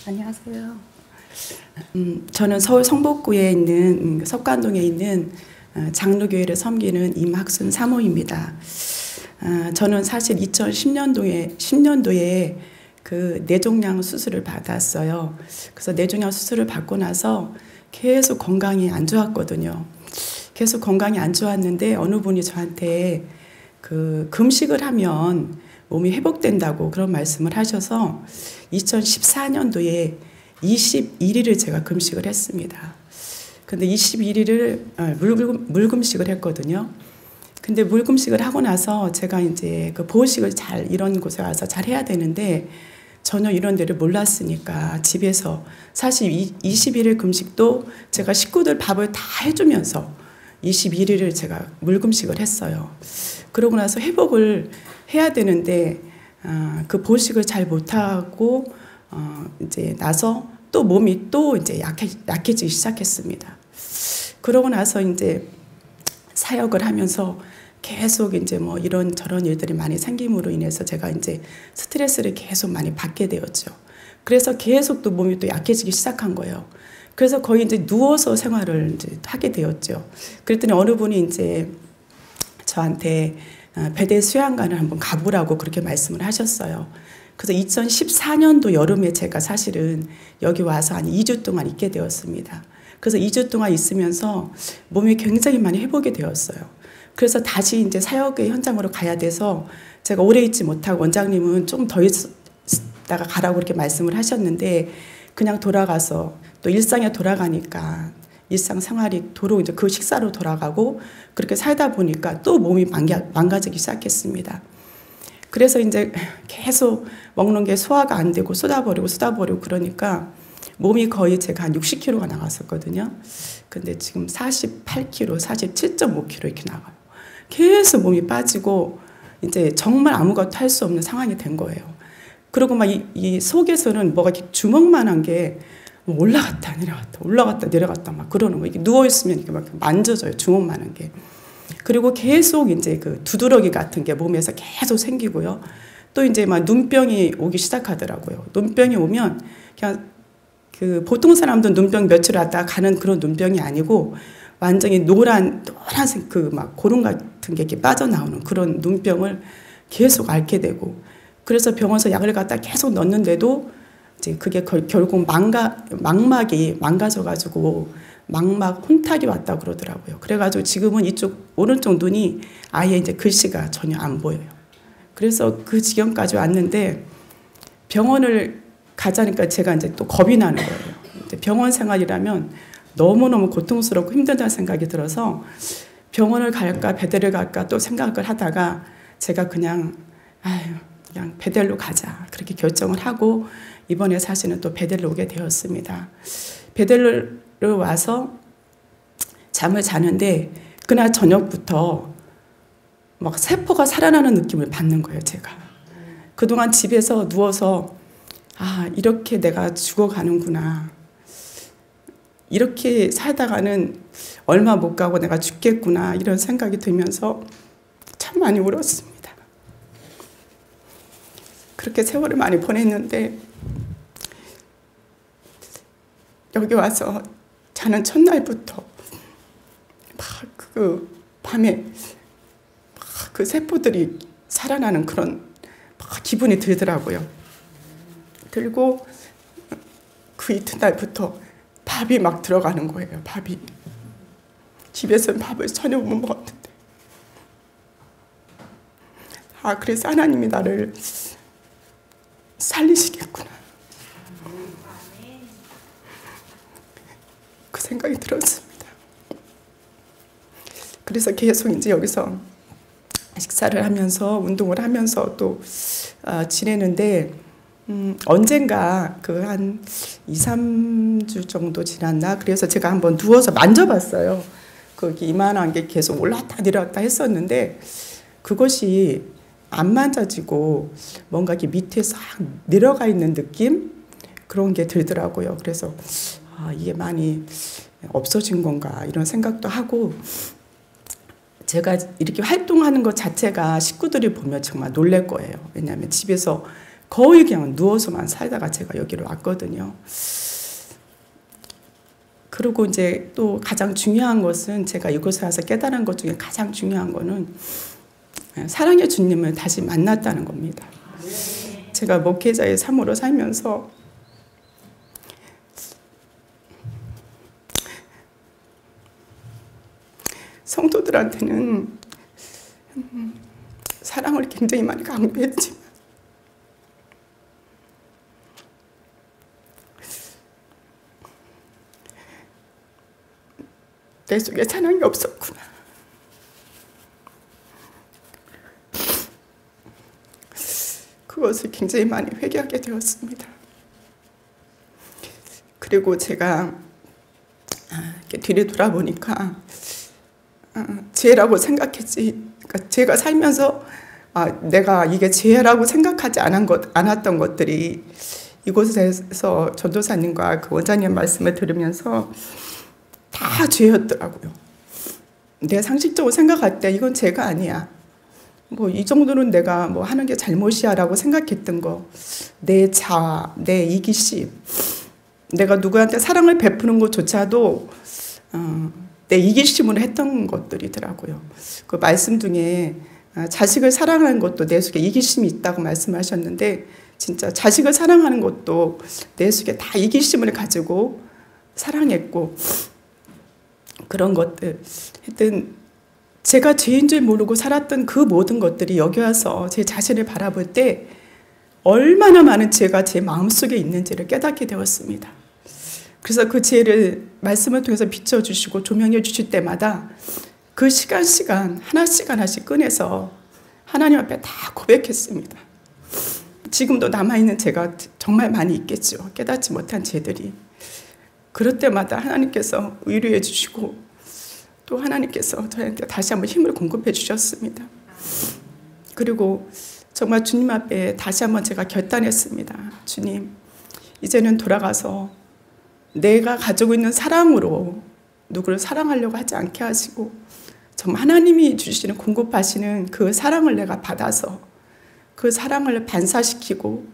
안녕하세요. 저는 서울 성북구에 있는 석관동에 있는 장로교회를 섬기는 임학순 사모입니다. 저는 사실 10년도에 그 뇌종양 수술을 받았어요. 그래서 뇌종양 수술을 받고 나서 계속 건강이 안 좋았거든요. 계속 건강이 안 좋았는데 어느 분이 저한테 그 금식을 하면 몸이 회복된다고 그런 말씀을 하셔서 2014년도에 21일을 제가 금식을 했습니다. 근데 21일을 물금식을 했거든요. 근데 물금식을 하고 나서 제가 이제 그 보호식을 잘 이런 곳에 와서 잘 해야 되는데 전혀 이런 데를 몰랐으니까 집에서 사실 21일 금식도 제가 식구들 밥을 다 해주면서 21일을 제가 물금식을 했어요. 그러고 나서 회복을 해야 되는데 그 보식을 잘 못하고 이제 나서 또 몸이 또 이제 약해지기 시작했습니다. 그러고 나서 이제 사역을 하면서 계속 이제 뭐 이런 저런 일들이 많이 생김으로 인해서 제가 이제 스트레스를 계속 많이 받게 되었죠. 그래서 계속 또 몸이 또 약해지기 시작한 거예요. 그래서 거의 이제 누워서 생활을 이제 하게 되었죠. 그랬더니 어느 분이 이제 저한테 베델 수양관을 한번 가보라고 그렇게 말씀을 하셨어요. 그래서 2014년도 여름에 제가 사실은 여기 와서 한 2주 동안 있게 되었습니다. 그래서 2주 동안 있으면서 몸이 굉장히 많이 회복이 되었어요. 그래서 다시 이제 사역의 현장으로 가야 돼서 제가 오래 있지 못하고 원장님은 좀 더 있다가 가라고 그렇게 말씀을 하셨는데 그냥 돌아가서 또 일상에 돌아가니까 일상생활이 도로 이제 그 식사로 돌아가고 그렇게 살다 보니까 또 몸이 망가지기 시작했습니다. 그래서 이제 계속 먹는 게 소화가 안 되고 쏟아버리고 그러니까 몸이 거의 제가 한 60kg가 나갔었거든요. 근데 지금 48kg, 47.5kg 이렇게 나가요. 계속 몸이 빠지고 이제 정말 아무것도 할 수 없는 상황이 된 거예요. 그리고 막 이 속에서는 뭐가 이렇게 주먹만한 게 올라갔다 내려갔다 막 그러는 거. 이게 누워있으면 이렇게 막 만져져요. 주먹만한 게. 그리고 계속 이제 그 두드러기 같은 게 몸에서 계속 생기고요. 또 이제 막 눈병이 오기 시작하더라고요. 눈병이 오면 그냥 그 보통 사람들 눈병 며칠 왔다 가는 그런 눈병이 아니고 완전히 노란색 그 막 고름 같은 게 이렇게 빠져나오는 그런 눈병을 계속 앓게 되고 그래서 병원에서 약을 갖다 계속 넣는데도 이제 그게 결국 망막이 망가져가지고 망막 혼탁이 왔다 그러더라고요. 그래가지고 지금은 이쪽 오른쪽 눈이 아예 이제 글씨가 전혀 안 보여요. 그래서 그 지경까지 왔는데 병원을 가자니까 제가 이제 또 겁이 나는 거예요. 이제 병원 생활이라면 너무너무 고통스럽고 힘들다는 생각이 들어서 병원을 갈까 베델을 갈까 또 생각을 하다가 제가 그냥 베델로 가자 그렇게 결정을 하고 이번에 사실은 또 베델로 오게 되었습니다. 베델로 와서 잠을 자는데 그날 저녁부터 막 세포가 살아나는 느낌을 받는 거예요, 제가. 그동안 집에서 누워서 이렇게 내가 죽어가는구나. 이렇게 살다가는 얼마 못 가고 내가 죽겠구나 이런 생각이 들면서 참 많이 울었습니다. 그렇게 세월을 많이 보냈는데 여기 와서 자는 첫날부터 막 그 밤에 막 그 세포들이 살아나는 그런 막 기분이 들더라고요. 들고 그 이튿날부터 밥이 막 들어가는 거예요. 밥이. 집에서는 밥을 전혀 못 먹었는데. 그래서 하나님이 나를 살리시겠구나. 그 생각이 들었습니다. 그래서 계속 이제 여기서 식사를 하면서 운동을 하면서 또 지내는데 언젠가 그 한 2, 3주 정도 지났나? 그래서 제가 한번 누워서 만져봤어요. 거기 이만한 게 계속 올라왔다 내려왔다 했었는데 그것이 안 만져지고 뭔가 이렇게 밑에 싹 내려가 있는 느낌? 그런 게 들더라고요. 그래서 이게 많이 없어진 건가 이런 생각도 하고 제가 이렇게 활동하는 것 자체가 식구들이 보면 정말 놀랄 거예요. 왜냐하면 집에서 거의 그냥 누워서만 살다가 제가 여기로 왔거든요. 그리고 이제 또 가장 중요한 것은 제가 이곳에 와서 깨달은 것 중에 가장 중요한 거는 사랑의 주님을 다시 만났다는 겁니다. 제가 목회자의 삶으로 살면서 성도들한테는 사랑을 굉장히 많이 강조했지만 내 속에 사랑이 없었구나. 그것을 굉장히 많이 회개하게 되었습니다. 그리고 제가 이렇게 뒤를 돌아보니까 죄라고 생각했지. 그러니까 제가 살면서 내가 이게 죄라고 생각하지 않았던 것들이 이곳에서 전도사님과 그 원장님 말씀을 들으면서 다 죄였더라고요. 내 상식적으로 생각할 때 이건 죄가 아니야. 뭐 이 정도는 내가 뭐 하는 게 잘못이야라고 생각했던 거, 내 자아, 내 이기심, 내가 누구한테 사랑을 베푸는 것조차도 내 이기심으로 했던 것들이더라고요. 그 말씀 중에 자식을 사랑하는 것도 내 속에 이기심이 있다고 말씀하셨는데 진짜 자식을 사랑하는 것도 내 속에 다 이기심을 가지고 사랑했고 그런 것들. 하여튼 제가 죄인 줄 모르고 살았던 그 모든 것들이 여기 와서 제 자신을 바라볼 때 얼마나 많은 죄가 제 마음속에 있는지를 깨닫게 되었습니다. 그래서 그 죄를 말씀을 통해서 비춰주시고 조명해 주실 때마다 그 시간 하나씩 꺼내서 하나님 앞에 다 고백했습니다. 지금도 남아있는 죄가 정말 많이 있겠죠. 깨닫지 못한 죄들이. 그럴 때마다 하나님께서 위로해 주시고 또 하나님께서 저한테 다시 한번 힘을 공급해 주셨습니다. 그리고 정말 주님 앞에 다시 한번 제가 결단했습니다. 주님, 이제는 돌아가서 내가 가지고 있는 사랑으로 누구를 사랑하려고 하지 않게 하시고 정말 하나님이 주시는 공급하시는 그 사랑을 내가 받아서 그 사랑을 반사시키고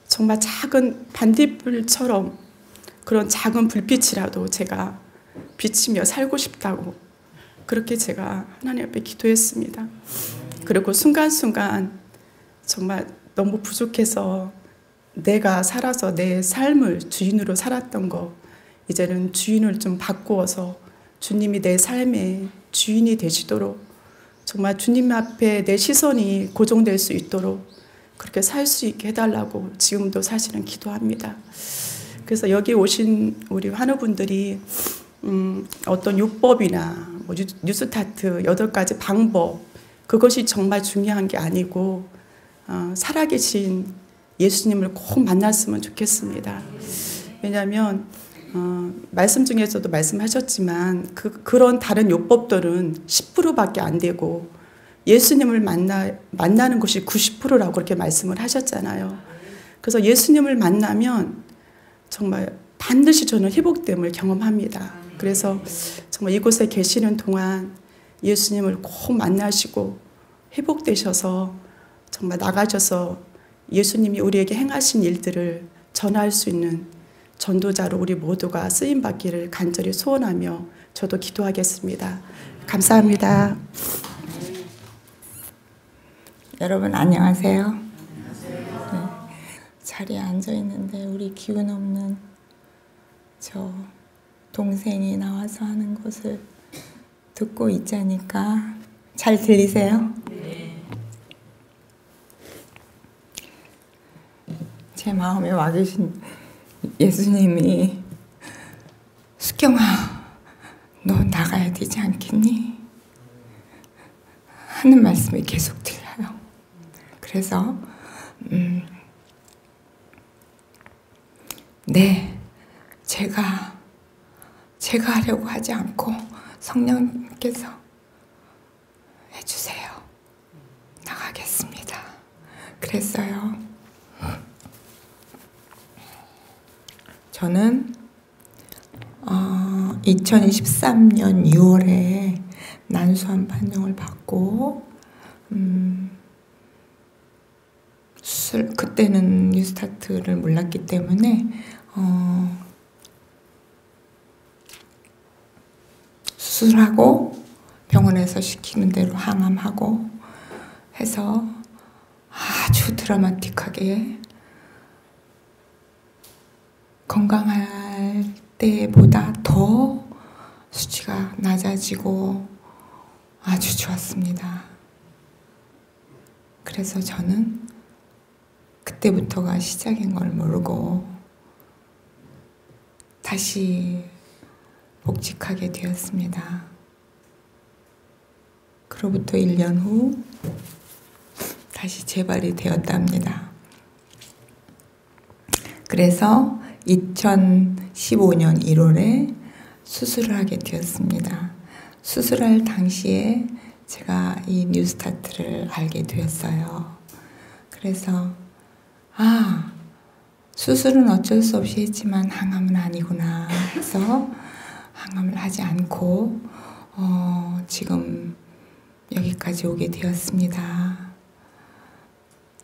정말 작은 반딧불처럼 그런 작은 불빛이라도 제가 비치며 살고 싶다고 그렇게 제가 하나님 앞에 기도했습니다. 그리고 순간순간 정말 너무 부족해서 내가 살아서 내 삶을 주인으로 살았던 거 이제는 주인을 좀 바꾸어서 주님이 내 삶의 주인이 되시도록 정말 주님 앞에 내 시선이 고정될 수 있도록 그렇게 살 수 있게 해달라고 지금도 사실은 기도합니다. 그래서 여기 오신 우리 환우분들이 어떤 율법이나 뭐 뉴스타트 8가지 방법 그것이 정말 중요한 게 아니고 살아계신 예수님을 꼭 만났으면 좋겠습니다. 왜냐하면 말씀 중에서도 말씀하셨지만 그런 다른 율법들은 10%밖에 안 되고 예수님을 만나는 것이 90%라고 그렇게 말씀을 하셨잖아요. 그래서 예수님을 만나면 정말 반드시 저는 회복됨을 경험합니다. 그래서 정말 이곳에 계시는 동안 예수님을 꼭 만나시고 회복되셔서 정말 나가셔서 예수님이 우리에게 행하신 일들을 전할 수 있는 전도자로 우리 모두가 쓰임받기를 간절히 소원하며 저도 기도하겠습니다. 감사합니다. 여러분 안녕하세요. 네. 자리에 앉아 있는데 우리 기운 없는 저 동생이 나와서 하는 것을 듣고 있자니까 잘 들리세요? 네. 제 마음에 와 계신 예수님이 수경아 너 나가야 되지 않겠니? 하는 말씀이 계속 들려요. 그래서 네, 제가 하려고 하지 않고 성령께서 해주세요. 나가겠습니다. 그랬어요. 저는 2023년 6월에 난소암 판정을 받고 수술을 그때는 뉴스타트를 몰랐기 때문에 수술하고 병원에서 시키는 대로 항암하고 해서 아주 드라마틱하게 건강할 때보다 더 수치가 낮아지고 아주 좋았습니다. 그래서 저는 그때부터가 시작인 걸 모르고 다시 복직하게 되었습니다. 그로부터 1년 후 다시 재발이 되었답니다. 그래서 2015년 1월에 수술을 하게 되었습니다. 수술할 당시에 제가 이 뉴스타트를 알게 되었어요. 그래서 수술은 어쩔 수 없이 했지만 항암은 아니구나 해서 항암을 하지 않고 지금 여기까지 오게 되었습니다.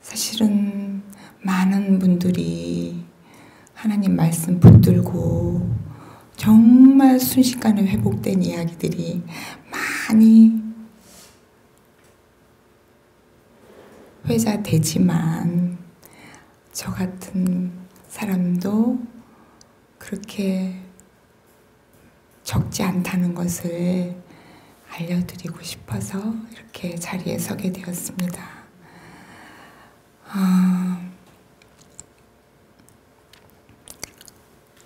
사실은 많은 분들이 하나님 말씀 붙들고 정말 순식간에 회복된 이야기들이 많이 회자되지만 저 같은 사람도 그렇게 적지 않다는 것을 알려드리고 싶어서 이렇게 자리에 서게 되었습니다.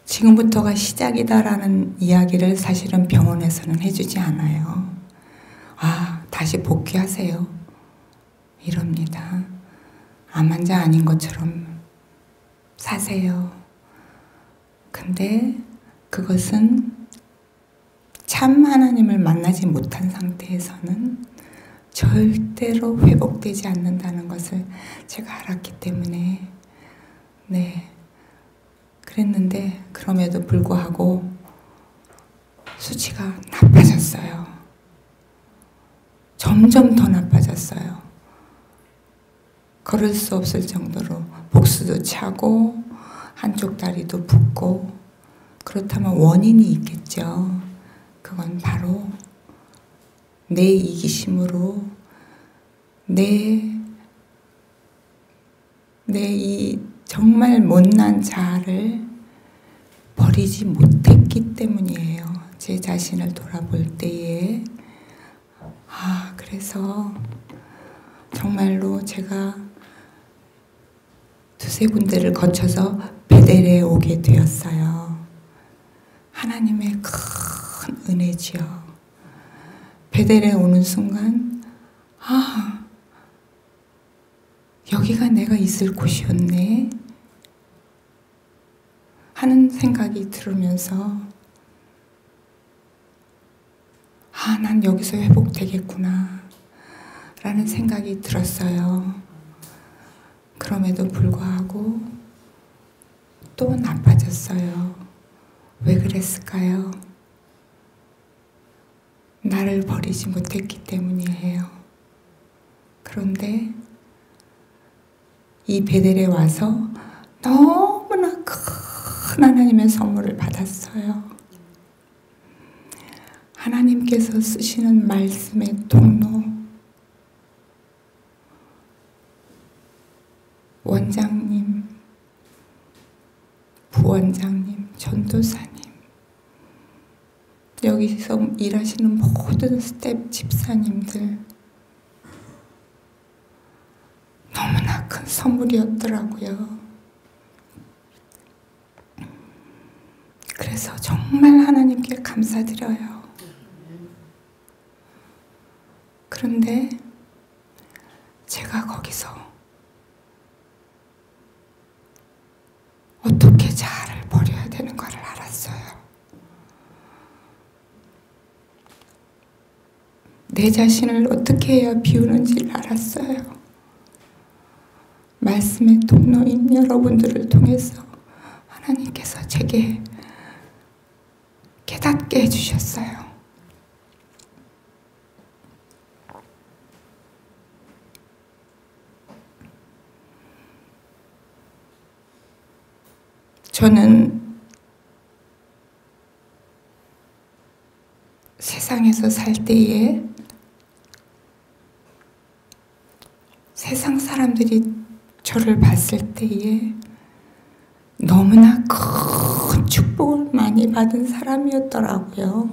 지금부터가 시작이다라는 이야기를 사실은 병원에서는 해주지 않아요. 다시 복귀하세요. 이럽니다. 암 환자 아닌 것처럼 사세요. 근데 그것은 참 하나님을 만나지 못한 상태에서는 절대로 회복되지 않는다는 것을 제가 알았기 때문에 그랬는데 그럼에도 불구하고 수치가 나빠졌어요. 점점 더 나빠졌어요. 걸을 수 없을 정도로 복수도 차고 한쪽 다리도 붓고 그렇다면 원인이 있겠죠. 그건 바로 내 이기심으로 내 이 정말 못난 자아를 버리지 못했기 때문이에요. 제 자신을 돌아볼 때에 그래서 정말로 제가 두세 군데를 거쳐서 베델에 오게 되었어요. 하나님의 큰 은혜지요. 베델에 오는 순간 여기가 내가 있을 곳이었네 하는 생각이 들으면서 난 여기서 회복되겠구나 라는 생각이 들었어요. 그럼에도 불구하고 또 나빠졌어요. 왜 그랬을까요? 나를 버리지 못했기 때문이에요. 그런데 이 베델에 와서 너무나 큰 하나님의 선물을 받았어요. 하나님께서 쓰시는 말씀의 통로, 원장님, 부원장님, 전도사님, 여기서 일하시는 모든 스텝 집사님들, 너무나 큰 선물이었더라고요. 그래서 정말 하나님께 감사드려요. 그런데 제가 거기서 어떻게 자아를 버려야 되는 걸 알았어요. 내 자신을 어떻게 해야 비우는지를 알았어요. 말씀의 통로인 여러분들을 통해서 하나님께서 제게 깨닫게 해주셨어요. 저는 세상에서 살 때에 세상 사람들이 저를 봤을 때에 너무나 큰 축복을 많이 받은 사람이었더라고요.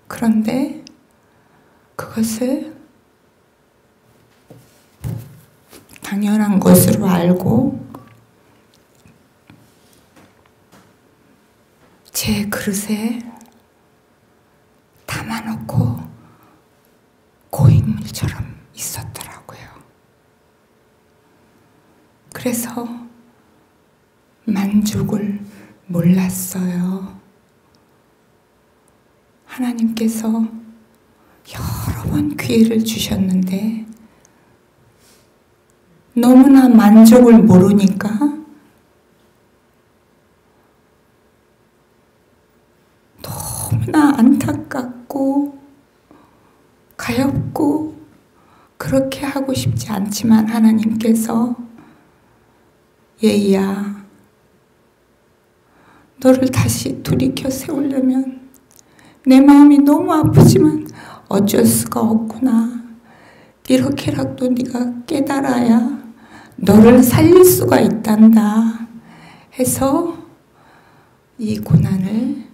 그런데 그것을 당연한 것으로 알고 제 그릇에 담아놓고 고인물처럼 있었더라고요. 그래서 만족을 몰랐어요. 하나님께서 여러 번 기회를 주셨는데 너무나 만족을 모르니까 너무나 안타깝고 가엾고 그렇게 하고 싶지 않지만 하나님께서 얘야, 너를 다시 돌이켜 세우려면 내 마음이 너무 아프지만 어쩔 수가 없구나. 이렇게라도 네가 깨달아야 너를 살릴 수가 있단다 해서 이 고난을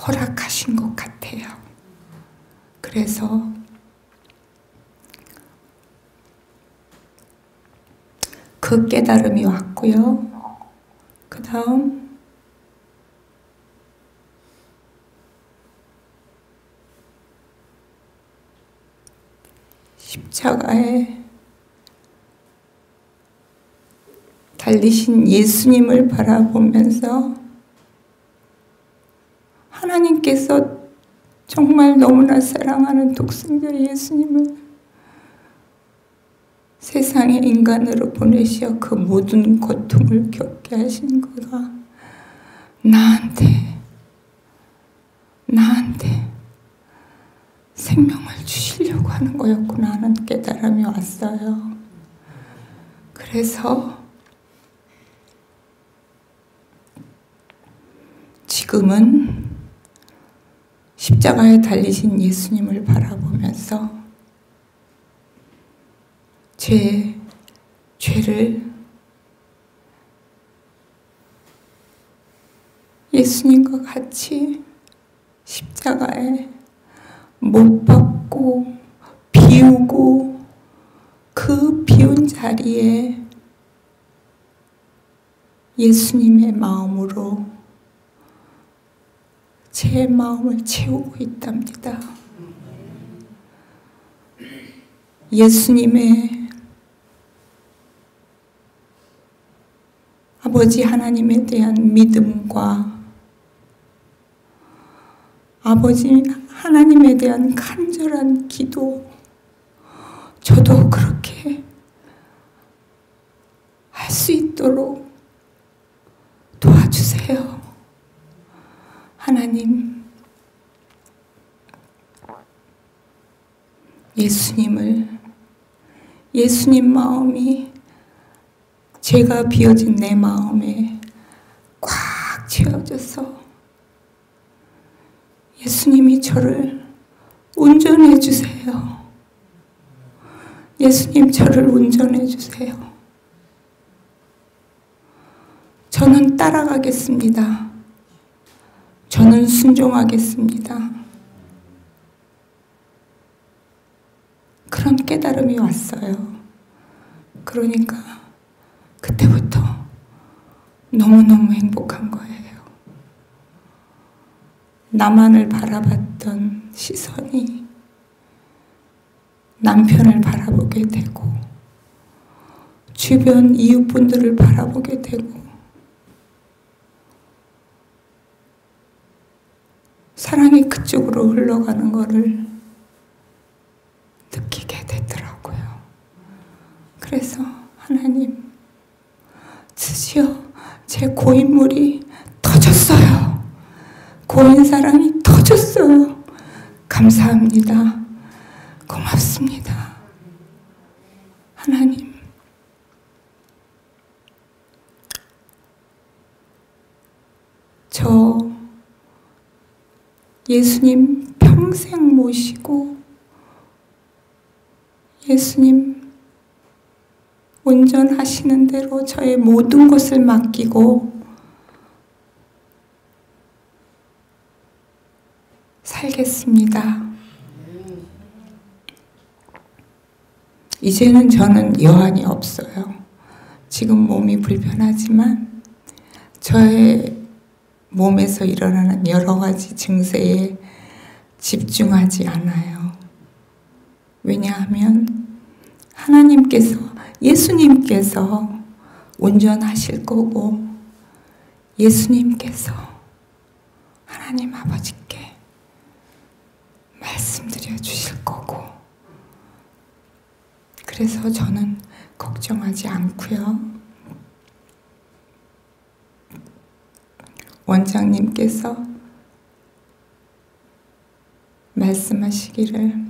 허락하신 것 같아요. 그래서 그 깨달음이 왔고요. 그 다음 십자가에 달리신 예수님을 바라보면서 하나님께서 정말 너무나 사랑하는 독생자 예수님을 세상에 인간으로 보내시어 그 모든 고통을 겪게 하신 거가 나한테 생명을 주시려고 하는 거였구나 하는 깨달음이 왔어요. 그래서 지금은 십자가에 달리신 예수님을 바라보면서 제 죄를 예수님과 같이 십자가에 못 박고 비우고 그 비운 자리에 예수님의 마음으로 제 마음을 채우고 있답니다. 예수님의 아버지 하나님에 대한 믿음과 아버지 하나님에 대한 간절한 기도, 저도 그렇게 할 수 있도록 도와주세요. 하나님, 예수님 마음이 죄가 비어진 내 마음에 꽉 채워져서 예수님이 저를 운전해 주세요. 예수님 저를 운전해 주세요. 저는 따라가겠습니다. 저는 순종하겠습니다. 그런 깨달음이 왔어요. 그러니까 그때부터 너무너무 행복한 거예요. 나만을 바라봤던 시선이 남편을 바라보게 되고 주변 이웃분들을 바라보게 되고 사랑이 그쪽으로 흘러가는 것을 느끼게 되더라고요. 그래서 하나님, 드디어 제 고인물이 터졌어요. 고인사랑이 터졌어요. 감사합니다. 고맙습니다. 하나님, 저 예수님 평생 모시고 예수님 온전하시는 대로 저의 모든 것을 맡기고 살겠습니다. 이제는 저는 여한이 없어요. 지금 몸이 불편하지만 저의 몸에서 일어나는 여러 가지 증세에 집중하지 않아요. 왜냐하면 하나님께서, 예수님께서 온전하실 거고 예수님께서 하나님 아버지께 말씀드려 주실 거고, 그래서 저는 걱정하지 않고요. 원장님께서 말씀하시기를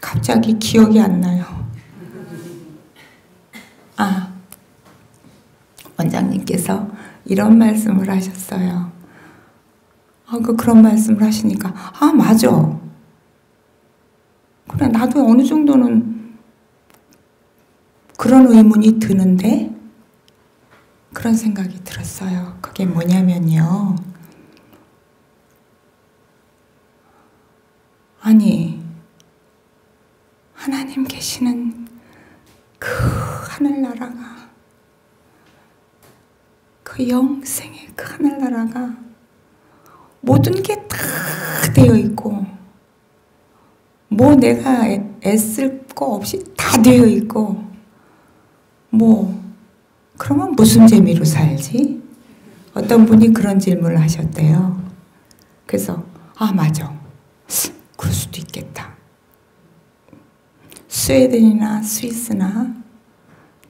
갑자기 기억이 안 나요. 원장님께서 이런 말씀을 하셨어요. 그런 말씀을 하시니까 맞아. 그래, 나도 어느 정도는 그런 의문이 드는데, 그런 생각이 들었어요. 그게 뭐냐면요, 아니 하나님 계시는 그 하늘나라가, 그 영생의 그 하늘나라가 모든 게 다 되어 있고, 뭐 내가 애쓸 거 없이 다 되어 있고, 그러면 무슨 재미로 살지? 어떤 분이 그런 질문을 하셨대요. 그래서 맞아, 그럴 수도 있겠다. 스웨덴이나 스위스나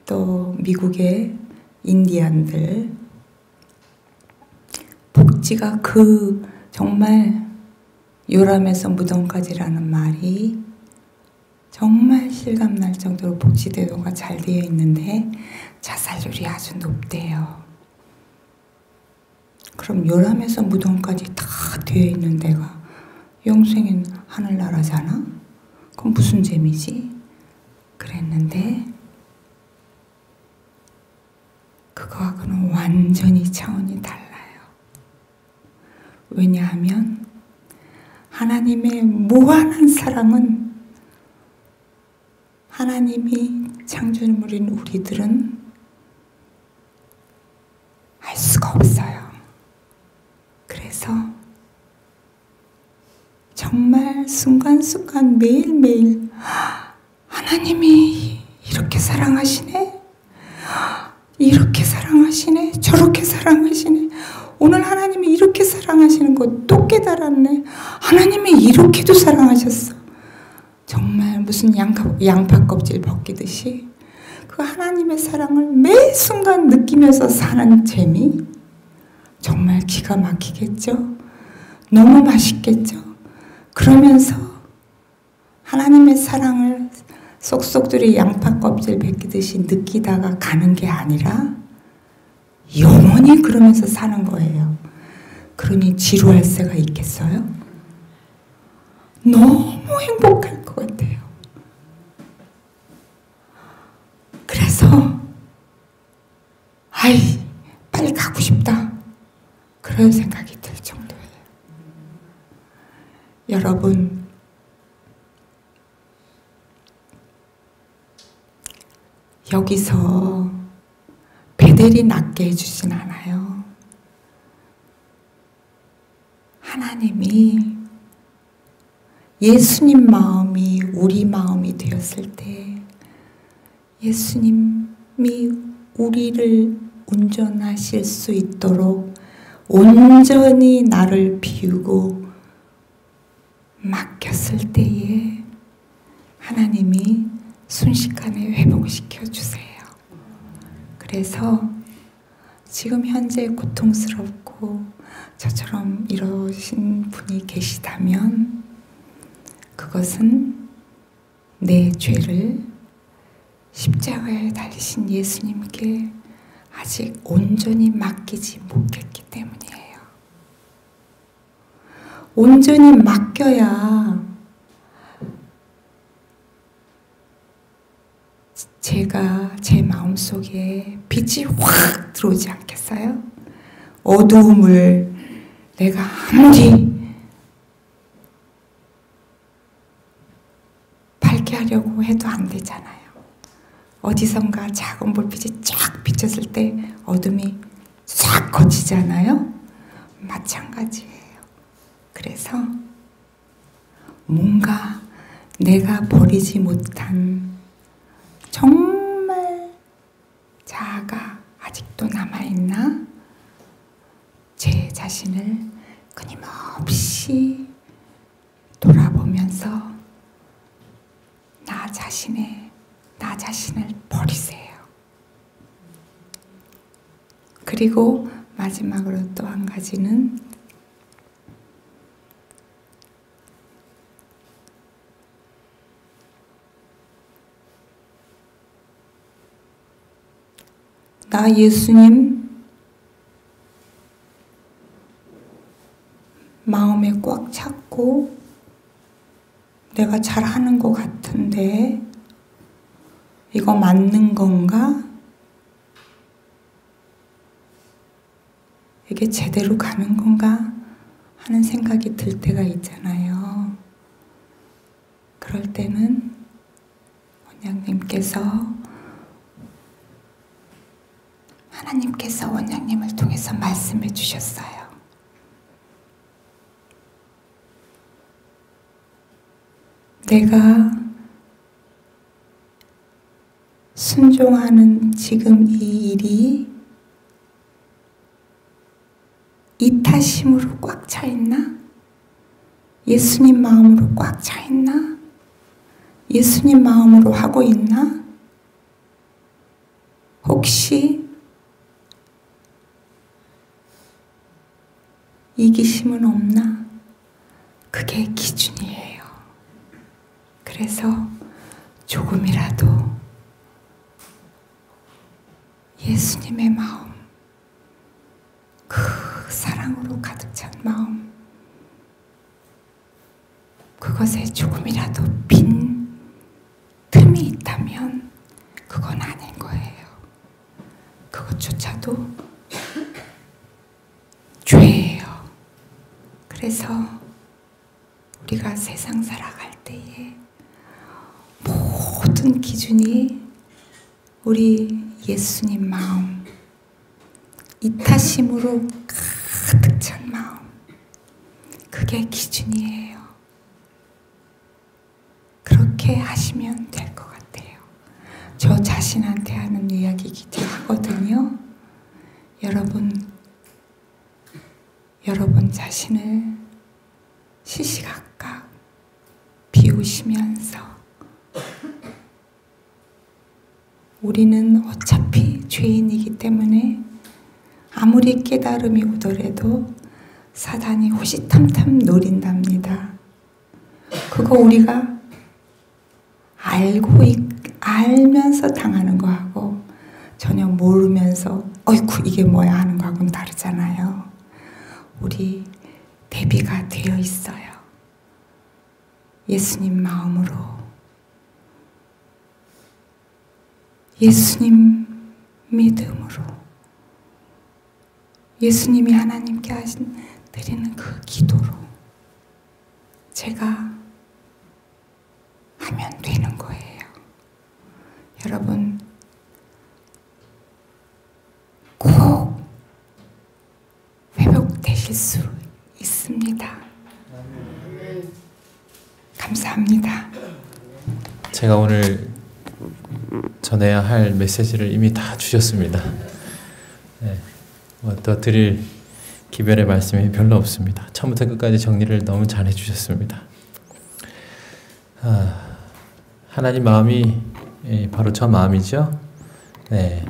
또 미국의 인디안들 복지가 정말 요람에서 무덤까지라는 말이 정말 실감날 정도로 복지제도가 잘 되어 있는데 자살률이 아주 높대요. 그럼 요람에서 무덤까지 다 되어 있는 데가 영생인 하늘나라잖아? 그럼 무슨 재미지? 그랬는데 그거하고는 완전히 차원이 달라요. 왜냐하면 하나님의 무한한 사랑은 하나님이 창조물인 우리들은 알 수가 없어요. 그래서 정말 순간순간 매일매일 하나님이 이렇게 사랑하시네, 이렇게 사랑하시네, 저렇게 사랑하시네, 오늘 하나님이 이렇게 사랑하시는 거 또 깨달았네, 하나님이 이렇게도 사랑하셨어. 정말 무슨 양파 껍질 벗기듯이 그 하나님의 사랑을 매 순간 느끼면서 사는 재미, 정말 기가 막히겠죠? 너무 맛있겠죠? 그러면서 하나님의 사랑을 쏙쏙들이 양파 껍질 벗기듯이 느끼다가 가는 게 아니라 영원히 그러면서 사는 거예요. 그러니 지루할 새가 있겠어요? 너무 행복할 것 같아요. 그래서 빨리 가고 싶다, 그런 생각이 들 정도예요. 여러분, 여기서 베델이 낫게 해주진 않아요. 하나님이 예수님 마음이 우리 마음이 되었을 때 예수님이 우리를 운전하실 수 있도록 온전히 나를 비우고 맡겼을 때에 하나님이 순식간에 회복시켜 주세요. 그래서 지금 현재 고통스럽고 저처럼 이러신 분이 계시다면 그것은 내 죄를 십자가에 달리신 예수님께 아직 온전히 맡기지 못했기 때문이에요. 온전히 맡겨야 제가 제 마음속에 빛이 확 들어오지 않겠어요? 어두움을 내가 아무리 밝게 하려고 해도 안 되잖아요. 어디선가 작은 불빛이 쫙 비쳤을 때 어둠이 싹 거치잖아요. 마찬가지예요. 그래서 뭔가 내가 버리지 못한 정말 자아가 아직도 남아있나? 제 자신을 끊임없이 돌아보면서 나 자신을 버리세요. 그리고 마지막으로 또 한 가지는 나 예수님 마음에 꽉 찾고 내가 잘하는 것 같은데 이거 맞는 건가? 이게 제대로 가는 건가? 하는 생각이 들 때가 있잖아요. 그럴 때는 하나님께서 원장님을 통해서 말씀해 주셨어요. 내가 순종하는 지금 이 일이 이타심으로 꽉 차 있나? 예수님 마음으로 꽉 차 있나? 예수님 마음으로 하고 있나? 혹시 이기심은 없나? 그게 기준이에요. 그래서 조금이라도 예수님의 마음, 그 사랑으로 가득 찬 마음, 그것에 조금이라도 빈 틈이 있다면 그건 아닌 거예요. 그것조차도 죄예요. 그래서 우리가 세상 살아갈 때에 모든 기준이 우리 예수님 마음, 이타심으로 가득 찬 마음, 그게 기준이에요. 그렇게 하시면 될 것 같아요. 저 자신한테 하는 이야기이기도 하거든요. 여러분 자신을 시시각각 비우시면서 우리는 어차피 죄인이기 때문에 아무리 깨달음이 오더라도 사단이 호시탐탐 노린답니다. 그거 우리가 알면서 당하는 거하고 전혀 모르면서 어이쿠 이게 뭐야 하는 거하고는 다르잖아요. 우리 대비가 되어 있어요. 예수님 마음으로, 예수님 믿음으로, 예수님이 하나님께 드리는 그 기도로 제가 하면 되는 거예요. 여러분 꼭 회복되실 수 있습니다. 감사합니다. 제가 오늘 전해야 할 메시지를 이미 다 주셨습니다. 네, 더 드릴 기별의 말씀이 별로 없습니다. 처음부터 끝까지 정리를 너무 잘 해주셨습니다. 하나님 마음이 바로 저 마음이죠. 네.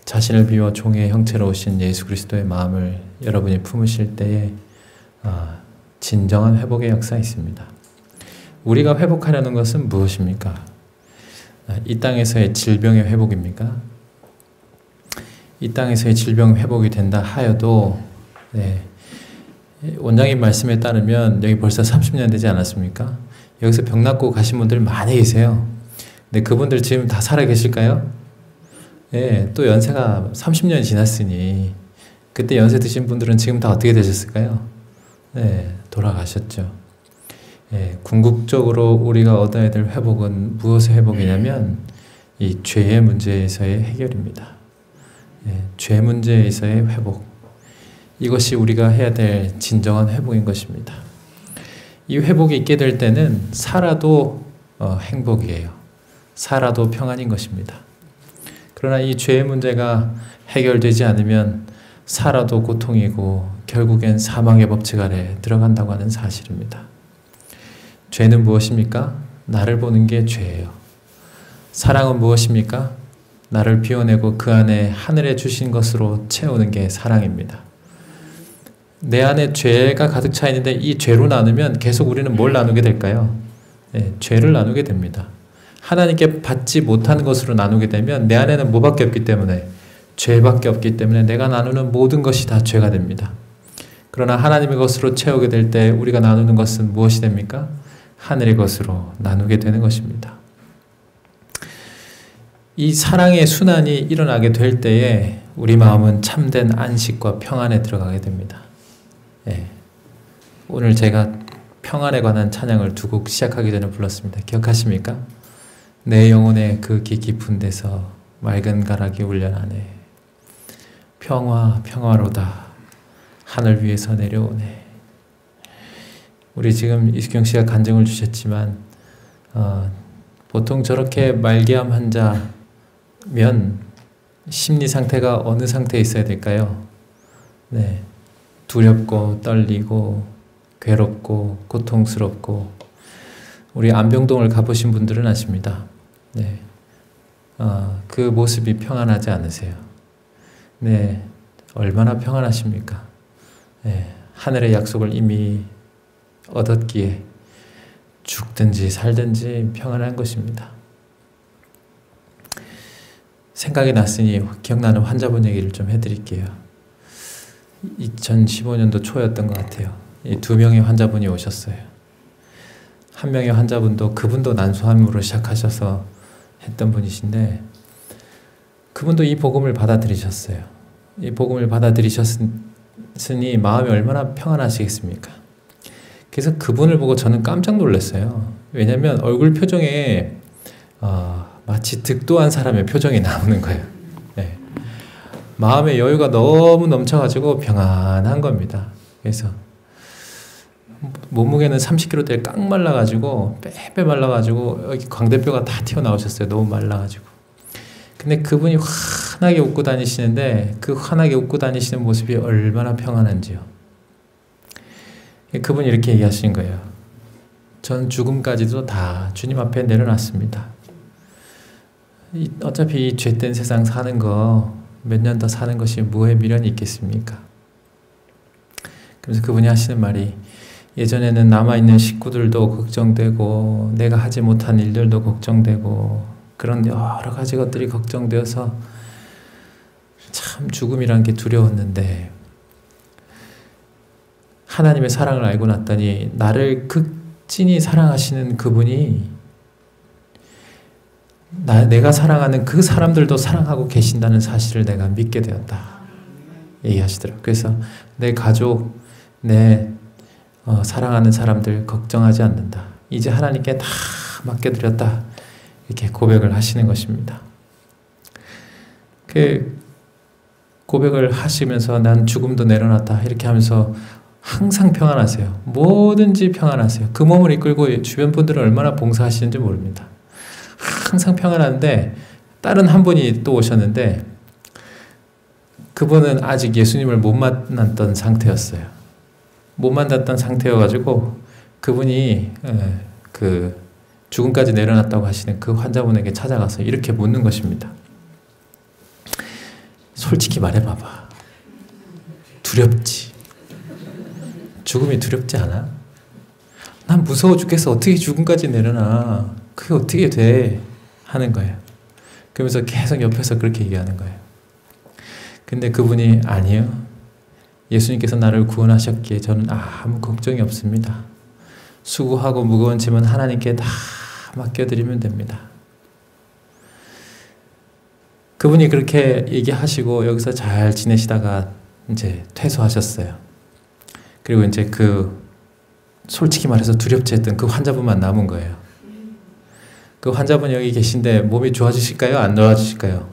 자신을 비워 종의 형체로 오신 예수 그리스도의 마음을 여러분이 품으실 때에 진정한 회복의 역사가 있습니다. 우리가 회복하려는 것은 무엇입니까? 이 땅에서의 질병의 회복입니까? 이 땅에서의 질병 회복이 된다 하여도 원장님 말씀에 따르면 여기 벌써 30년 되지 않았습니까? 여기서 병 낫고 가신 분들 많이 계세요. 근데 그분들 지금 다 살아 계실까요? 또 연세가 30년이 지났으니 그때 연세 드신 분들은 지금 다 어떻게 되셨을까요? 돌아가셨죠. 궁극적으로 우리가 얻어야 될 회복은 무엇의 회복이냐면 이 죄의 문제에서의 해결입니다. 죄 문제에서의 회복. 이것이 우리가 해야 될 진정한 회복인 것입니다. 이 회복이 있게 될 때는 살아도 행복이에요. 살아도 평안인 것입니다. 그러나 이 죄의 문제가 해결되지 않으면 살아도 고통이고 결국엔 사망의 법칙 아래 들어간다고 하는 사실입니다. 죄는 무엇입니까? 나를 보는 게 죄예요. 사랑은 무엇입니까? 나를 비워내고 그 안에 하늘에 주신 것으로 채우는 게 사랑입니다. 내 안에 죄가 가득 차 있는데 이 죄로 나누면 계속 우리는 뭘 나누게 될까요? 죄를 나누게 됩니다. 하나님께 받지 못한 것으로 나누게 되면 내 안에는 뭐밖에 없기 때문에 죄밖에 없기 때문에 내가 나누는 모든 것이 다 죄가 됩니다. 그러나 하나님의 것으로 채우게 될 때 우리가 나누는 것은 무엇이 됩니까? 하늘의 것으로 나누게 되는 것입니다. 이 사랑의 순환이 일어나게 될 때에 우리 마음은 참된 안식과 평안에 들어가게 됩니다. 오늘 제가 평안에 관한 찬양을 두 곡 시작하기 전에 불렀습니다. 기억하십니까? 내 영혼의 그 깊은 데서 맑은 가락이 울려나네. 평화 평화로다 하늘 위에서 내려오네. 우리 지금 이수경 씨가 간증을 주셨지만 보통 저렇게 말기암 환자면 심리 상태가 어느 상태에 있어야 될까요? 두렵고 떨리고 괴롭고 고통스럽고 우리 안병동을 가보신 분들은 아십니다. 그 모습이 평안하지 않으세요. 얼마나 평안하십니까? 하늘의 약속을 이미 얻었기에 죽든지 살든지 평안한 것입니다. 생각이 났으니 기억나는 환자분 얘기를 좀 해드릴게요. 2015년도 초였던 것 같아요. 이 두 명의 환자분이 오셨어요. 한 명의 환자분도 그분도 난소암으로 시작하셔서 했던 분이신데 그분도 이 복음을 받아들이셨어요. 이 복음을 받아들이셨으니 마음이 얼마나 평안하시겠습니까? 그래서 그분을 보고 저는 깜짝 놀랐어요. 왜냐하면 얼굴 표정에 마치 득도한 사람의 표정이 나오는 거예요. 마음의 여유가 너무 넘쳐가지고 평안한 겁니다. 그래서 몸무게는 30kg대에 깡 말라가지고 빼빼 말라가지고 여기 광대뼈가 다 튀어나오셨어요. 너무 말라가지고. 근데 그분이 환하게 웃고 다니시는데 그 환하게 웃고 다니시는 모습이 얼마나 평안한지요. 그분이 이렇게 얘기하신 거예요. 전 죽음까지도 다 주님 앞에 내려놨습니다. 어차피 이 죄된 세상 사는 거 몇 년 더 사는 것이 뭐에 미련이 있겠습니까? 그래서 그분이 하시는 말이 예전에는 남아있는 식구들도 걱정되고 내가 하지 못한 일들도 걱정되고 그런 여러 가지 것들이 걱정되어서 참 죽음이란 게 두려웠는데 하나님의 사랑을 알고 났더니 나를 극진히 사랑하시는 그분이 내가 사랑하는 그 사람들도 사랑하고 계신다는 사실을 내가 믿게 되었다 얘기하시더라고요. 그래서 내 가족, 내 사랑하는 사람들 걱정하지 않는다. 이제 하나님께 다 맡겨드렸다. 이렇게 고백을 하시는 것입니다. 그 고백을 하시면서 난 죽음도 내려놨다. 이렇게 하면서 항상 평안하세요. 뭐든지 평안하세요. 그 몸을 이끌고 주변 분들은 얼마나 봉사하시는지 모릅니다. 항상 평안한데 다른 한 분이 또 오셨는데 그분은 아직 예수님을 못 만났던 상태였어요. 못 만났던 상태여가지고 그분이 그 죽음까지 내려놨다고 하시는 그 환자분에게 찾아가서 이렇게 묻는 것입니다. 솔직히 말해봐봐. 두렵지? 죽음이 두렵지 않아? 난 무서워 죽겠어. 어떻게 죽음까지 내려놔? 그게 어떻게 돼? 하는 거예요. 그러면서 계속 옆에서 그렇게 얘기하는 거예요. 근데 그분이 아니요. 예수님께서 나를 구원하셨기에 저는 아무 걱정이 없습니다. 수고하고 무거운 짐은 하나님께 다 맡겨드리면 됩니다. 그분이 그렇게 얘기하시고 여기서 잘 지내시다가 이제 퇴소하셨어요. 그리고 이제 그 솔직히 말해서 두렵지 했던 그 환자분만 남은 거예요. 그 환자분 여기 계신데 몸이 좋아지실까요? 안 좋아지실까요?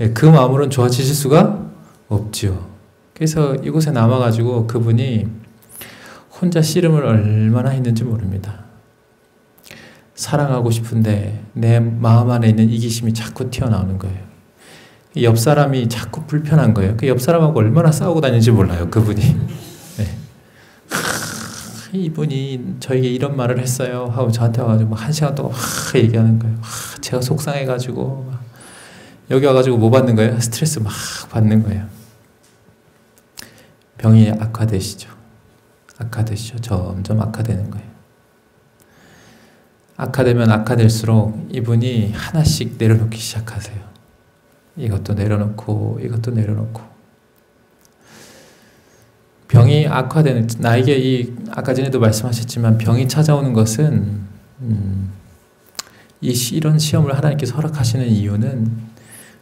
예, 그 마음으로는 좋아지실 수가 없지요. 그래서 이곳에 남아가지고 그분이 혼자 씨름을 얼마나 했는지 모릅니다. 사랑하고 싶은데 내 마음 안에 있는 이기심이 자꾸 튀어나오는 거예요. 옆 사람이 자꾸 불편한 거예요. 그 옆 사람하고 얼마나 싸우고 다니는지 몰라요, 그분이. 네. 이분이 저에게 이런 말을 했어요 하고 저한테 와가지고 막 1시간 동안 얘기하는 거예요. 제가 속상해가지고 막 여기 와가지고 뭐 받는 거예요? 스트레스 막 받는 거예요. 병이 악화되시죠. 악화되시죠. 점점 악화되는 거예요. 악화되면 악화될수록 이분이 하나씩 내려놓기 시작하세요. 이것도 내려놓고 이것도 내려놓고. 병이 악화되는, 나에게 아까 전에도 말씀하셨지만 병이 찾아오는 것은 이런 시험을 하나님께서 허락하시는 이유는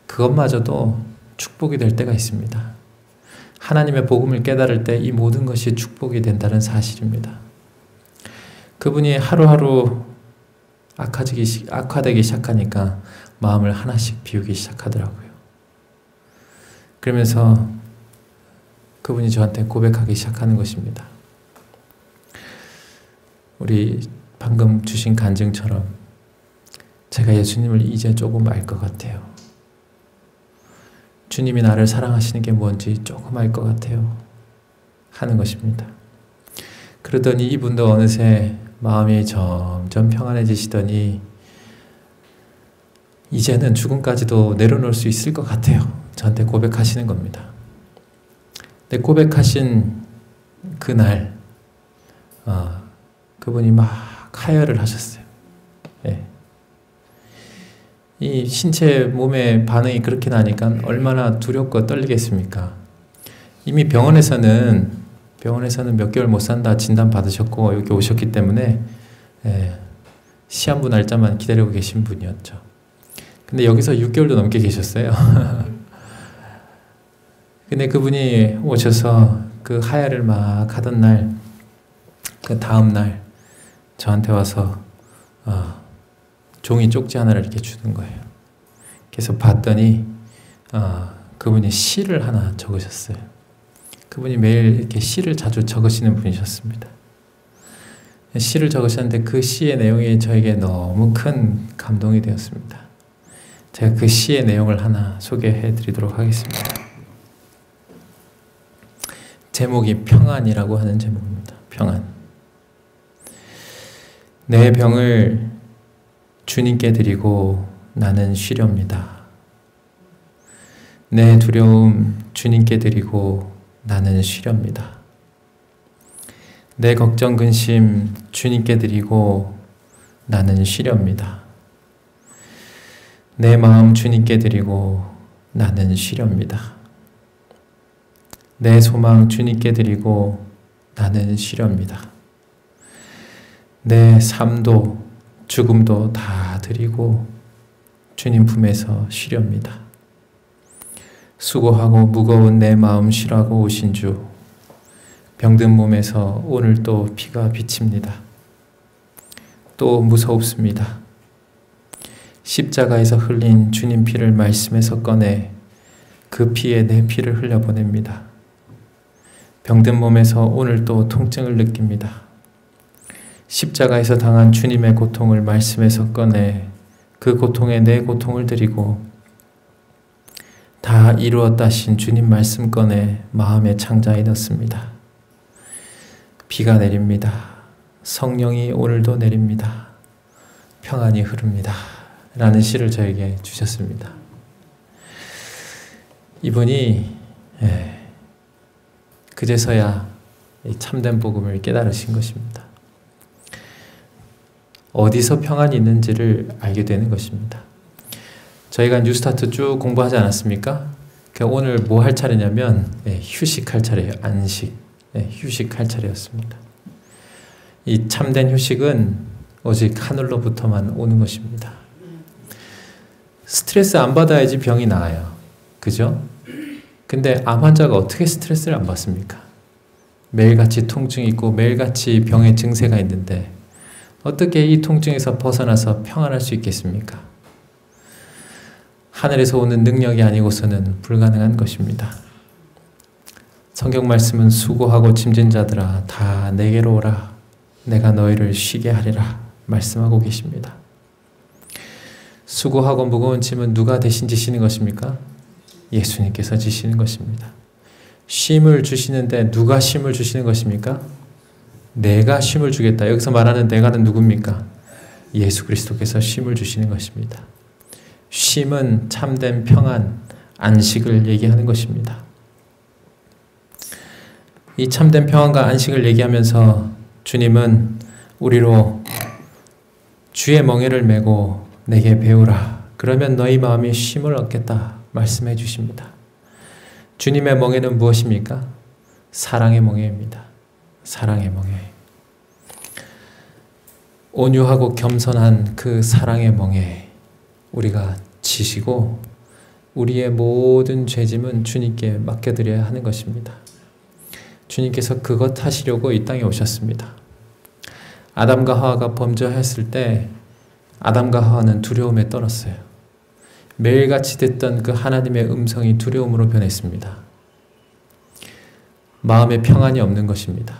그것마저도 축복이 될 때가 있습니다. 하나님의 복음을 깨달을 때 이 모든 것이 축복이 된다는 사실입니다. 그분이 하루하루 악화되기 시작하니까 마음을 하나씩 비우기 시작하더라고요. 그러면서 그분이 저한테 고백하기 시작하는 것입니다. 우리 방금 주신 간증처럼 제가 예수님을 이제 조금 알 것 같아요. 주님이 나를 사랑하시는 게 뭔지 조금 알 것 같아요. 하는 것입니다. 그러더니 이분도 어느새 마음이 점점 평안해지시더니 이제는 죽음까지도 내려놓을 수 있을 것 같아요. 저한테 고백하시는 겁니다. 근데 고백하신 그날 그분이 막 하혈을 하셨어요. 예. 이 신체 몸의 반응이 그렇게 나니까 얼마나 두렵고 떨리겠습니까? 이미 병원에서는 몇 개월 못 산다 진단 받으셨고 여기 오셨기 때문에 시한부 날짜만 기다리고 계신 분이었죠. 근데 여기서 6개월도 넘게 계셨어요. 근데 그분이 오셔서 그 하혈을 막 하던 날, 그 다음 날 저한테 와서 종이 쪽지 하나를 이렇게 주는 거예요. 그래서 봤더니 그분이 시를 하나 적으셨어요. 그분이 매일 이렇게 시를 자주 적으시는 분이셨습니다. 시를 적으셨는데 그 시의 내용이 저에게 너무 큰 감동이 되었습니다. 제가 그 시의 내용을 하나 소개해 드리도록 하겠습니다. 제목이 평안이라고 하는 제목입니다. 평안. 내 병을 주님께 드리고 나는 쉬렵니다. 내 두려움 주님께 드리고 나는 쉬렵니다. 내 걱정 근심 주님께 드리고 나는 쉬렵니다. 내 마음 주님께 드리고 나는 쉬렵니다. 내 소망 주님께 드리고 나는 쉬렵니다. 내 삶도 죽음도 다 드리고 주님 품에서 쉬렵니다. 수고하고 무거운 내 마음 쉬라고 오신 주, 병든 몸에서 오늘 또 피가 비칩니다. 또 무섭습니다. 십자가에서 흘린 주님 피를 말씀에서 꺼내 그 피에 내 피를 흘려보냅니다. 병든 몸에서 오늘 또 통증을 느낍니다. 십자가에서 당한 주님의 고통을 말씀에서 꺼내 그 고통에 내 고통을 드리고 다 이루었다신 주님 말씀 꺼내 마음의 창자에 넣습니다. 비가 내립니다. 성령이 오늘도 내립니다. 평안이 흐릅니다. 라는 시를 저에게 주셨습니다. 이분이 그제서야 이 참된 복음을 깨달으신 것입니다. 어디서 평안이 있는지를 알게 되는 것입니다. 저희가 뉴스타트 쭉 공부하지 않았습니까? 오늘 뭐 할 차례냐면 휴식할 차례예요. 안식. 휴식할 차례였습니다. 이 참된 휴식은 오직 하늘로부터만 오는 것입니다. 스트레스 안 받아야지 병이 나아요. 그죠? 근데 암 환자가 어떻게 스트레스를 안 받습니까? 매일같이 통증이 있고 매일같이 병의 증세가 있는데 어떻게 이 통증에서 벗어나서 평안할 수 있겠습니까? 하늘에서 오는 능력이 아니고서는 불가능한 것입니다. 성경 말씀은 수고하고 짐진 자들아 다 내게로 오라 내가 너희를 쉬게 하리라 말씀하고 계십니다. 수고하고 무거운 짐은 누가 대신 지시는 것입니까? 예수님께서 지시는 것입니다. 쉼을 주시는데 누가 쉼을 주시는 것입니까? 내가 쉼을 주겠다. 여기서 말하는 내가는 누굽니까? 예수 그리스도께서 쉼을 주시는 것입니다. 쉼은 참된 평안, 안식을 얘기하는 것입니다. 이 참된 평안과 안식을 얘기하면서 주님은 우리로 주의 멍에를 메고 내게 배우라. 그러면 너희 마음이 쉼을 얻겠다. 말씀해 주십니다. 주님의 멍에는 무엇입니까? 사랑의 멍에입니다. 사랑의 멍에. 온유하고 겸손한 그 사랑의 멍에 우리가 지시고 우리의 모든 죄짐은 주님께 맡겨드려야 하는 것입니다. 주님께서 그것 하시려고 이 땅에 오셨습니다. 아담과 하와가 범죄했을 때 아담과 하와는 두려움에 떨었어요. 매일같이 듣던 그 하나님의 음성이 두려움으로 변했습니다. 마음에 평안이 없는 것입니다.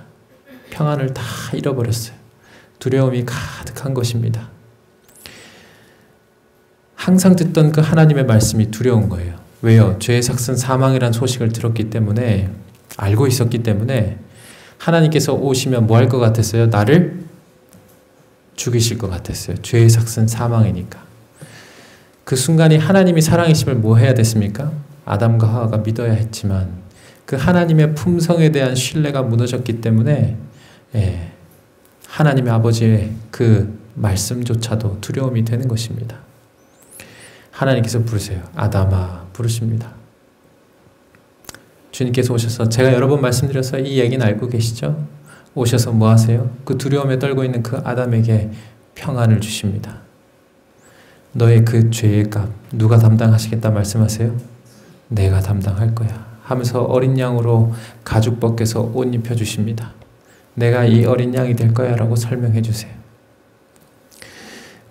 평안을 다 잃어버렸어요. 두려움이 가득한 것입니다. 항상 듣던 그 하나님의 말씀이 두려운 거예요. 왜요? 죄의 삭은 사망이란 소식을 들었기 때문에 알고 있었기 때문에 하나님께서 오시면 뭐 할 것 같았어요? 나를 죽이실 것 같았어요. 죄의 삭은 사망이니까. 그 순간이 하나님이 사랑이심을 뭐 해야 됐습니까? 아담과 하와가 믿어야 했지만 그 하나님의 품성에 대한 신뢰가 무너졌기 때문에 하나님의 아버지의 그 말씀조차도 두려움이 되는 것입니다. 하나님께서 부르세요. 아담아 부르십니다. 주님께서 오셔서 제가 여러 번 말씀드려서 이 얘기는 알고 계시죠? 오셔서 뭐 하세요? 그 두려움에 떨고 있는 그 아담에게 평안을 주십니다. 너의 그 죄의 값 누가 담당하시겠다 말씀하세요? 내가 담당할 거야 하면서 어린 양으로 가죽 벗겨서 옷 입혀주십니다. 내가 이 어린 양이 될 거야 라고 설명해 주세요.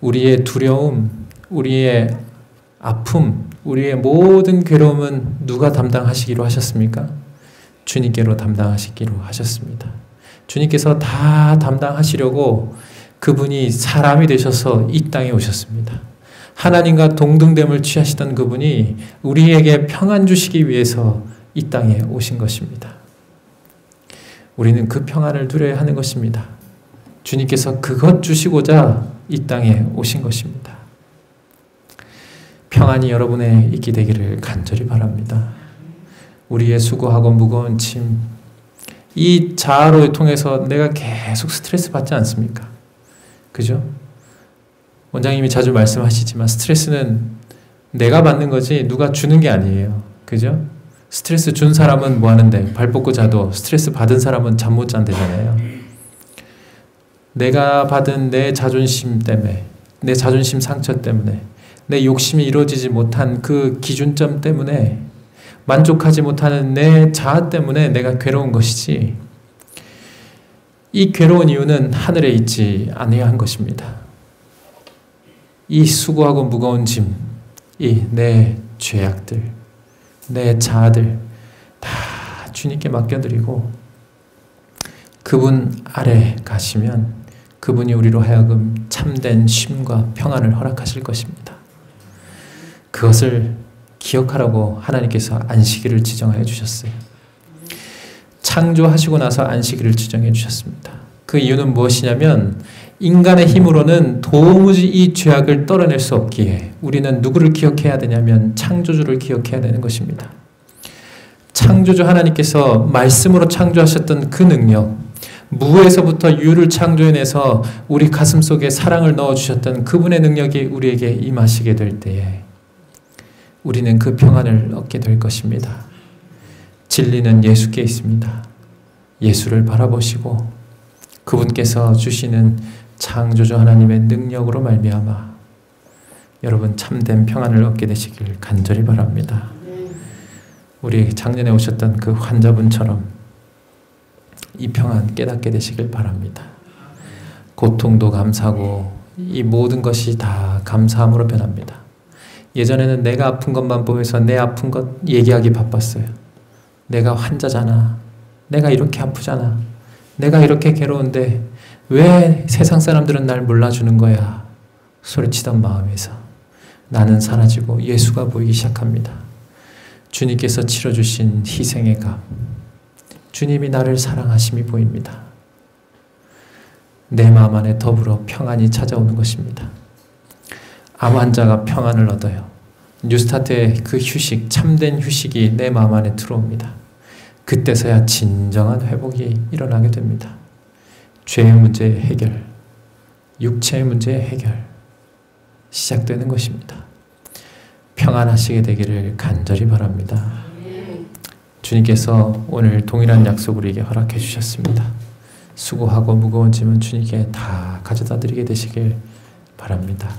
우리의 두려움, 우리의 아픔, 우리의 모든 괴로움은 누가 담당하시기로 하셨습니까? 주님께로 담당하시기로 하셨습니다. 주님께서 다 담당하시려고 그분이 사람이 되셔서 이 땅에 오셨습니다. 하나님과 동등됨을 취하시던 그분이 우리에게 평안 주시기 위해서 이 땅에 오신 것입니다. 우리는 그 평안을 누려야 하는 것입니다. 주님께서 그것 주시고자 이 땅에 오신 것입니다. 평안이 여러분의 있게 되기를 간절히 바랍니다. 우리의 수고하고 무거운 짐, 이 자아로 통해서 내가 계속 스트레스 받지 않습니까? 그죠? 원장님이 자주 말씀하시지만 스트레스는 내가 받는 거지 누가 주는 게 아니에요. 그죠? 스트레스 준 사람은 뭐 하는데 발 뻗고 자도 스트레스 받은 사람은 잠 못 잔대잖아요. 내가 받은 내 자존심 때문에, 내 자존심 상처 때문에, 내 욕심이 이루어지지 못한 그 기준점 때문에, 만족하지 못하는 내 자아 때문에 내가 괴로운 것이지, 이 괴로운 이유는 하늘에 있지 아니한 것입니다. 이 수고하고 무거운 짐, 이 내 죄악들, 내 자아들 다 주님께 맡겨드리고 그분 아래 가시면 그분이 우리로 하여금 참된 쉼과 평안을 허락하실 것입니다. 그것을 기억하라고 하나님께서 안식일을 지정하여 주셨어요. 창조하시고 나서 안식일을 지정해 주셨습니다. 그 이유는 무엇이냐면 인간의 힘으로는 도무지 이 죄악을 떨어낼 수 없기에 우리는 누구를 기억해야 되냐면 창조주를 기억해야 되는 것입니다. 창조주 하나님께서 말씀으로 창조하셨던 그 능력, 무에서부터 유를 창조해내서 우리 가슴속에 사랑을 넣어주셨던 그분의 능력이 우리에게 임하시게 될 때에 우리는 그 평안을 얻게 될 것입니다. 진리는 예수께 있습니다. 예수를 바라보시고 그분께서 주시는 창조주 하나님의 능력으로 말미암아 여러분 참된 평안을 얻게 되시길 간절히 바랍니다. 우리 작년에 오셨던 그 환자분처럼 이 평안 깨닫게 되시길 바랍니다. 고통도 감사하고 이 모든 것이 다 감사함으로 변합니다. 예전에는 내가 아픈 것만 보여서 내 아픈 것 얘기하기 바빴어요. 내가 환자잖아. 내가 이렇게 아프잖아. 내가 이렇게 괴로운데 왜 세상 사람들은 날 몰라주는 거야. 소리치던 마음에서 나는 사라지고 예수가 보이기 시작합니다. 주님께서 치러주신 희생의 값, 주님이 나를 사랑하심이 보입니다. 내 마음 안에 더불어 평안이 찾아오는 것입니다. 암 환자가 평안을 얻어요. 뉴스타트의 그 휴식, 참된 휴식이 내 마음 안에 들어옵니다. 그때서야 진정한 회복이 일어나게 됩니다. 죄의 문제의 해결, 육체의 문제의 해결 시작되는 것입니다. 평안하시게 되기를 간절히 바랍니다. 주님께서 오늘 동일한 약속을 우리에게 허락해 주셨습니다. 수고하고 무거운 짐은 주님께 다 가져다 드리게 되시길 바랍니다.